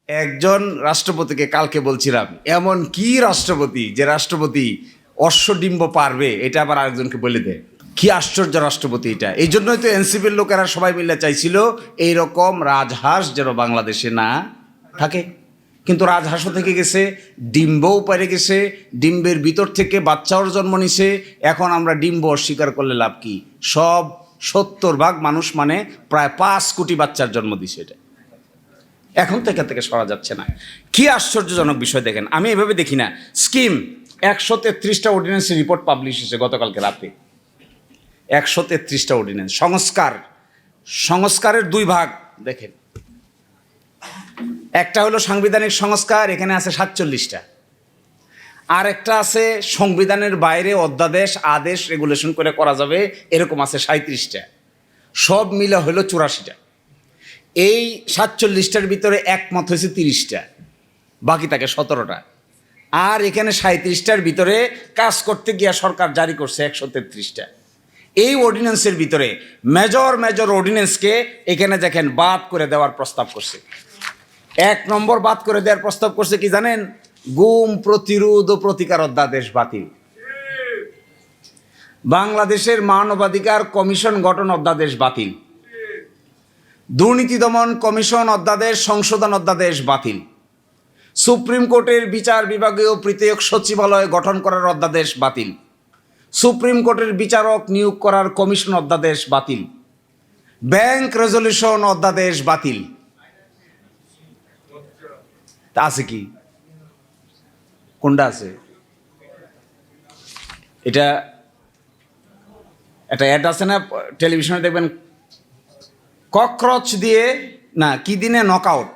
একজন রাষ্ট্রপতিকে কালকে বলছিলাম, এমন কি রাষ্ট্রপতি যে রাষ্ট্রপতি অশ্বডিম্ব পারবে, এটা আবার আরেকজনকে বলে দেয়। কি আশ্চর্য রাষ্ট্রপতি এটা! এই জন্যই তো এনসিপির লোকেরা সবাই মিলে চাইছিল এইরকম রাজহাঁস যেন বাংলাদেশে না থাকে। কিন্তু রাজহাঁসও থেকে গেছে, ডিম্বও পারে গেছে, ডিম্বের ভিতর থেকে বাচ্চাও জন্ম নিছে। এখন আমরা ডিম্ব অস্বীকার করলে লাভ কি? সব 70% মানুষ, মানে প্রায় 5 কোটি বাচ্চার জন্ম দিছে। এটা এখন থেকে সরা যাচ্ছে না। কি আশ্চর্যজনক বিষয় দেখেন, আমি এভাবে দেখি না। স্কিম 133টা অর্ডিন্যান্সের রিপোর্ট পাবলিশ হয়েছে গতকালকে রাতে। 133টা অর্ডিন্যান্স। সংস্কারের 2 ভাগ দেখেন। একটা হলো সাংবিধানিক সংস্কার, এখানে আছে 47টা। আর একটা আছে সংবিধানের বাইরে অধ্যাদেশ, আদেশ, রেগুলেশন করে করা যাবে, এরকম আছে 37টা। সব মিলে হলো 84টা। এই 47টার ভিতরে একমত হয়েছে 30টা, বাকি থাকে 17টা। আর এখানে 37টার ভিতরে কাজ করতে গিয়া সরকার জারি করছে 133টা। এই অর্ডিন্যান্সের ভিতরে মেজর অর্ডিন্যান্সকে এখানে দেখেন বাদ করে দেওয়ার প্রস্তাব করছে। 1 নম্বর বাদ করে দেওয়ার প্রস্তাব করছে কি জানেন? গুম প্রতিরোধ ও প্রতিকার অধ্যাদেশ বাতিল। বাংলাদেশের মানবাধিকার কমিশন গঠন অধ্যাদেশ বাতিল। দুর্নীতি দমন কমিশন অধ্যাদেশ সংশোধন অধ্যাদেশ বাতিল। সুপ্রিম কোর্টের বিচার বিভাগীয় পৃথক সচিবালয় গঠন করার অধ্যাদেশ বাতিল। সুপ্রিম কোর্টের বিচারক নিয়োগ করার কমিশন অধ্যাদেশ বাতিল। ব্যাংক রেজলিউশন অধ্যাদেশ বাতিল। তা আছে কি? কোনটা আছে? এটা একটা অ্যাড আছে না টেলিভিশনে, দেখবেন, ককরোচ দিয়ে না কি দিনে নকআউট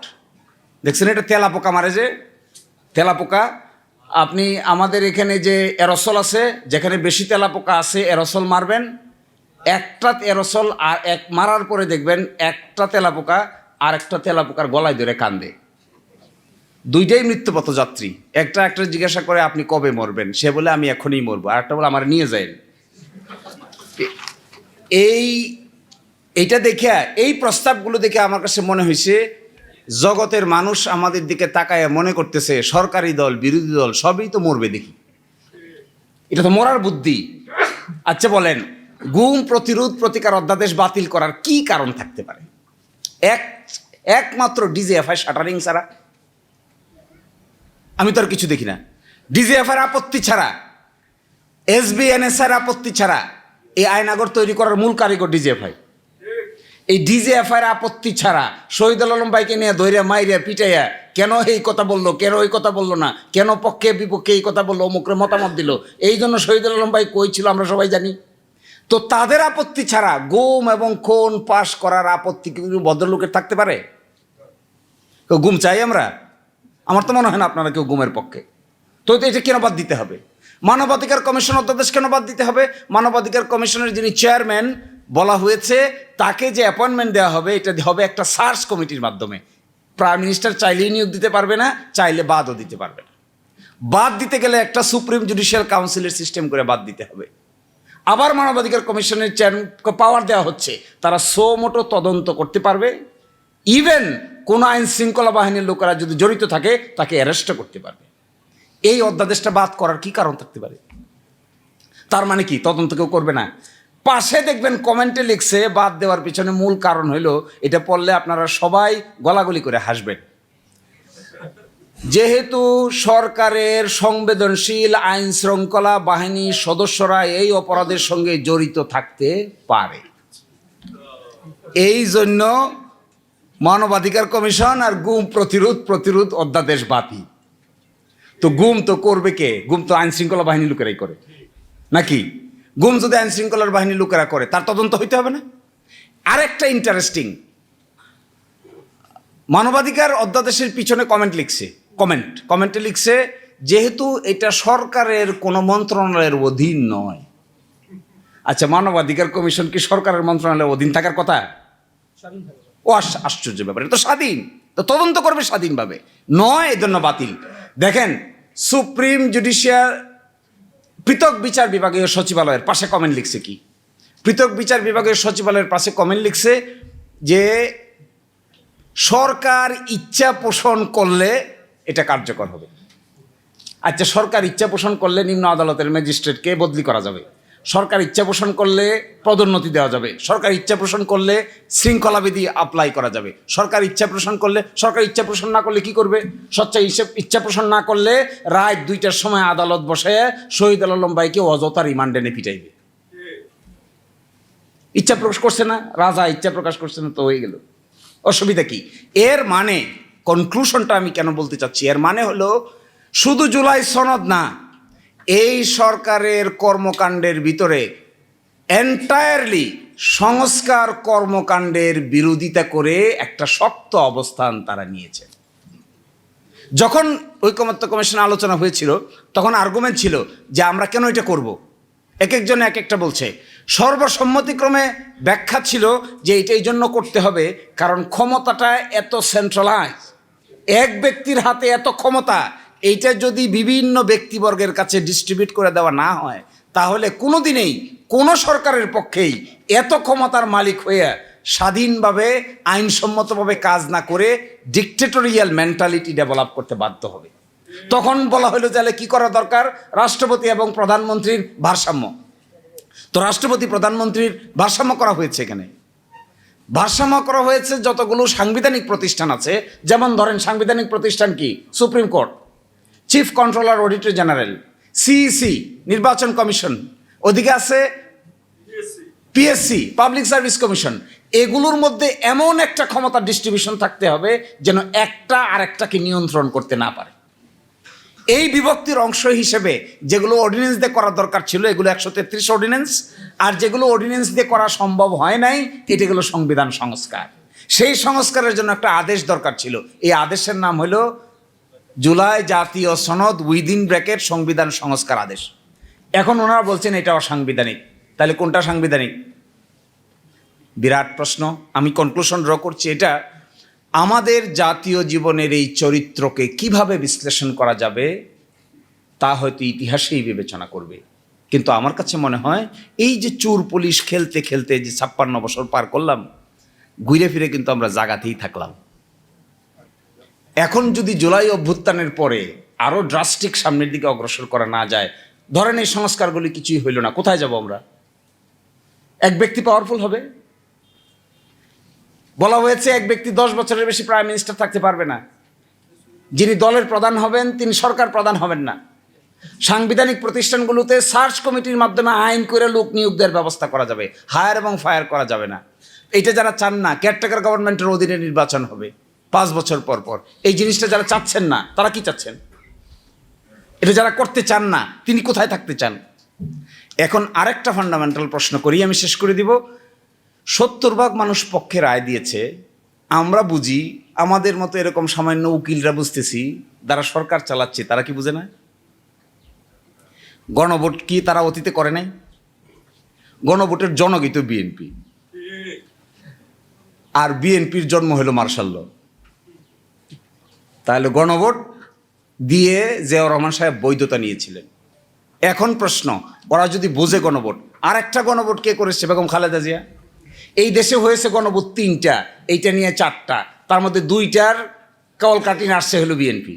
দেখছেন? এটা তেলাপোকা মারে, যে তেলাপোকা। আপনি আমাদের এখানে যে এরসল আছে, যেখানে বেশি তেলাপোকা আছে এরসল মারবেন, একটা এরসল আর এক মারার পরে দেখবেন একটা তেলাপোকা আর একটা তেলাপোকার গলায় ধরে কান্দে। দুইটাই মৃত্যুপথ যাত্রী। একটা জিজ্ঞাসা করে আপনি কবে মরবেন, সে বলে আমি এখনই মরবো, আর একটা বলে আমার নিয়ে যায়। এইটা দেখে, এই প্রস্তাবগুলো দেখে আমার কাছে মনে হয়েছে জগতের মানুষ আমাদের দিকে তাকায় মনে করতেছে সরকারি দল বিরোধী দল সবই তো মরবে দেখি। এটা তো মরার বুদ্ধি। আচ্ছা বলেন, গুম প্রতিরোধ প্রতিকার অধ্যাদেশ বাতিল করার কি কারণ থাকতে পারে? একমাত্র ডিজিএফআই শাটারিং ছাড়া আমি তো আর কিছু দেখি না। ডিজিএফআই আপত্তি ছাড়া, এসবিএনএসআর আপত্তি ছাড়া এই আইনাগর তৈরি করার মূল কারিগর ডিজিএফআই। এই ডিজিএফআই আপত্তি ছাড়া শহীদুল আলম ভাইকে নিয়ে ধৈর্য মাইরিয়া পিটাইয়া কেন এই কথা বললো, কেন ওই কথা বললো না, কেন পক্ষে বিপক্ষে এই কথা বললো, অমুকরে মতামত দিল, এই জন্য শহীদুল আলম ভাই কই ছিল আমরা সবাই জানি। তো তাদের আপত্তি ছাড়া গুম এবং খুন পাশ করার আপত্তি কি ভদ্রলোকের থাকতে পারে? কেউ গুম চাই আমরা? আমার তো মনে হয় না আপনারা কেউ গুমের পক্ষে। তো এটা কেন বাদ দিতে হবে? মানবাধিকার কমিশন অধ্যাদেশ কেন বাদ দিতে হবে? মানবাধিকার কমিশনের যিনি চেয়ারম্যান বলা হয়েছে, তাকে যে অ্যাপয়েন্টমেন্ট দেওয়া হবে, এটা হবে একটা সার্চ কমিটির মাধ্যমে। প্রাইম মিনিস্টার চাইলেই নিয়োগ দিতে পারবে না, চাইলে বাদও দিতে পারবে না। বাদ দিতে গেলে একটা সুপ্রিম জুডিশিয়াল কাউন্সিলের সিস্টেম করে বাদ দিতে হবে। আবার মানবাধিকার কমিশনের চেয়ারম্যানকে পাওয়ার দেওয়া হচ্ছে, তারা মোটো তদন্ত করতে পারবে। ইভেন কোন আইন শৃঙ্খলা বাহিনীর লোকেরা যদি জড়িত থাকে তাকে অ্যারেস্টও করতে পারবে। এই অধ্যাদেশটা বাদ করার কি কারণ থাকতে পারে? তার মানে কি তদন্ত কেউ করবে না? পাশে দেখবেন কমেন্টে লিখছে বাদ দেওয়ার পিছনে মূল কারণ হইল, এটা পড়লে আপনারা সবাই গলাগলি করে হাসবেন, যেহেতু সরকারের সংবেদনশীল আইন শৃঙ্খলা বাহিনীর সদস্যরা এই অপরাধের সঙ্গে জড়িত থাকতে পারে। এই জন্য মানবাধিকার কমিশন আর গুম প্রতিরোধ অধ্যাদেশ বাতিল। তো গুম তো করবে কে? গুম তো আইন শৃঙ্খলা বাহিনীর লোকেরাই করে নাকি? গুম যদি আইন শৃঙ্খলার বাহিনীর লোকেরা করে, তার তদন্ত হইতে হবে না? আরেকটা ইন্টারেস্টিং, মানবাধিকার অধ্যাদেশের পিছনে কমেন্টে লিখছে যেহেতু এটা সরকারের কোনো মন্ত্রণালয়ের অধীন নয়। আচ্ছা, মানবাধিকার কমিশন কি সরকারের মন্ত্রণালয়ের অধীন থাকার কথা? ও আশ্চর্য ব্যাপার, এটা তো স্বাধীন, তো তদন্ত করবে স্বাধীনভাবে, নয় এজন্য বাতিল। দেখেন, সুপ্রিম জুডিশিয়াল পৃথক বিচার বিভাগীয় সচিবালয়ের পাশে কমেন্ট লিখছে কি? পৃথক বিচার বিভাগীয় সচিবালয়ের পাশে কমেন্ট লিখছে যে সরকার ইচ্ছা পোষণ করলে এটা কার্যকর হবে। আচ্ছা, সরকার ইচ্ছা পোষণ করলে নিম্ন আদালতের ম্যাজিস্ট্রেটকে বদলি করা যাবে, সরকার ইচ্ছা পোষণ করলে পদোন্নতি দেওয়া যাবে, সরকার ইচ্ছা পোষণ করলে শৃঙ্খলাবিধি অ্যাপ্লাই করা যাবে, সরকার ইচ্ছা পোষণ করলে, সরকার ইচ্ছা পোষণ না করলে কি করবে? ইচ্ছা পোষণ না করলে রাত 2টার সময় আদালত বসে শহীদ আলম ভাইকে অযথা রিমান্ডে এনে পিটাইবে। ইচ্ছা প্রকাশ করছে না, রাজা ইচ্ছা প্রকাশ করছে না, তো হয়ে গেল। অসুবিধা কি? এর মানে কনক্লুশনটা আমি কেন বলতে চাচ্ছি, এর মানে হলো শুধু জুলাই সনদ না, এই সরকারের কর্মকাণ্ডের ভিতরে এন্টায়ারলি সংস্কার কর্মকাণ্ডের বিরোধিতা করে একটা শক্ত অবস্থান তারা নিয়েছে। যখন ঐকমত্য কমিশন আলোচনা হয়েছিল তখন আর্গুমেন্ট ছিল যে আমরা কেন এটা করব। এক একজন এক একটা বলছে। সর্বসম্মতিক্রমে ব্যাখ্যা ছিল যে এটা এই জন্য করতে হবে কারণ ক্ষমতাটা এত সেন্ট্রালাইজ, এক ব্যক্তির হাতে এত ক্ষমতা, এইটা যদি বিভিন্ন ব্যক্তিবর্গের কাছে ডিস্ট্রিবিউট করে দেওয়া না হয় তাহলে কোনো দিনেই কোনো সরকারের পক্ষেই এত ক্ষমতার মালিক হয়ে স্বাধীনভাবে আইনসম্মতভাবে কাজ না করে ডিকটেটরিয়াল মেন্টালিটি ডেভেলপ করতে বাধ্য হবে। তখন বলা হলো তাহলে কী করা দরকার? রাষ্ট্রপতি এবং প্রধানমন্ত্রীর ভারসাম্য। তো রাষ্ট্রপতি প্রধানমন্ত্রীর ভারসাম্য করা হয়েছে। এখানে ভারসাম্য করা হয়েছে যতগুলো সাংবিধানিক প্রতিষ্ঠান আছে, যেমন ধরেন সাংবিধানিক প্রতিষ্ঠান কি? Supreme court, chief controller auditor general, CEC নির্বাচন কমিশন, ওদিকে আছে পিএসসি পাবলিক সার্ভিস কমিশন। এগুলোর মধ্যে এমন একটা ক্ষমতার ডিস্ট্রিবিউশন থাকতে হবে যেন একটা আরেকটাকে নিয়ন্ত্রণ করতে না পারে। এই বিভক্তির অংশ হিসেবে যেগুলো অর্ডিন্যান্স দিয়ে করা দরকার ছিল এগুলো 133 অর্ডিন্যান্স, আর যেগুলো অর্ডিন্যান্স দিয়ে করা সম্ভব হয় নাই এটা গেলো সংবিধান সংস্কার। সেই সংস্কারের জন্য একটা আদেশ দরকার ছিল, এই আদেশের নাম হলো জুলাই জাতীয় সনদ উইদিন ব্র্যাকেট সংবিধান সংস্কার আদেশ। এখন ওনারা বলছেন এটা অসাংবিধানিক। তাহলে কোনটা সাংবিধানিক? বিরাট প্রশ্ন। আমি কনক্লুশন ড্র করছি এটা, আমাদের জাতীয় জীবনের এই চরিত্রকে কিভাবে বিশ্লেষণ করা যাবে তা হয়তো ইতিহাসেই বিবেচনা করবে। কিন্তু আমার কাছে মনে হয় এই যে চোর পুলিশ খেলতে খেলতে যে 56 বছর পার করলাম, ঘুরে ফিরে কিন্তু আমরা জায়গাতেই থাকলাম। এখন যদি জুলাই অভ্যুত্থানের পরে আরও ড্রাস্টিক সামনের দিকে অগ্রসর করা না যায়, ধরেন এই সংস্কারগুলি কিছুই হইল না, কোথায় যাব আমরা? এক ব্যক্তি পাওয়ারফুল হবে। বলা হয়েছে এক ব্যক্তি 10 বছরের বেশি প্রাইম মিনিস্টার থাকতে পারবে না। যিনি দলের প্রধান হবেন তিনি সরকার প্রধান হবেন না। সাংবিধানিক প্রতিষ্ঠানগুলোতে সার্চ কমিটির মাধ্যমে আইন করে লোক নিয়োগ দেওয়ার ব্যবস্থা করা যাবে, হায়ার এবং ফায়ার করা যাবে না। এইটা যারা চান না, কেয়ারটেকার গভর্নমেন্টের অধীনে নির্বাচন হবে 5 বছর পর পর, এই জিনিসটা যারা চাচ্ছেন না তারা কি চাচ্ছেন? এটা যারা করতে চান না তিনি কোথায় থাকতে চান? এখন আরেকটা ফান্ডামেন্টাল প্রশ্ন করি, আমি শেষ করে দিব। 70% মানুষ পক্ষে রায় দিয়েছে, আমরা বুঝি, আমাদের মতো এরকম সামান্য উকিলরা বুঝতেছি, যারা সরকার চালাচ্ছে তারা কি বুঝে না? গণভোট কি তারা অতীতে করে নাই? গণভোটের জনগই তো বিএনপি, আর বিএনপির জন্ম হলো মার্শাল ল। তাহলে গণভোট দিয়ে জিয়াউর রহমান সাহেব বৈধতা নিয়েছিলেন। এখন প্রশ্ন, ওরা যদি বোঝে গণভোট, আর একটা গণভোট কে করেছে? বেগম খালেদা জিয়া। এই দেশে হয়েছে গণভোট 3টা, এইটা নিয়ে 4টা, তার মধ্যে 2টার কলকাটিন আসছে হলো বিএনপি।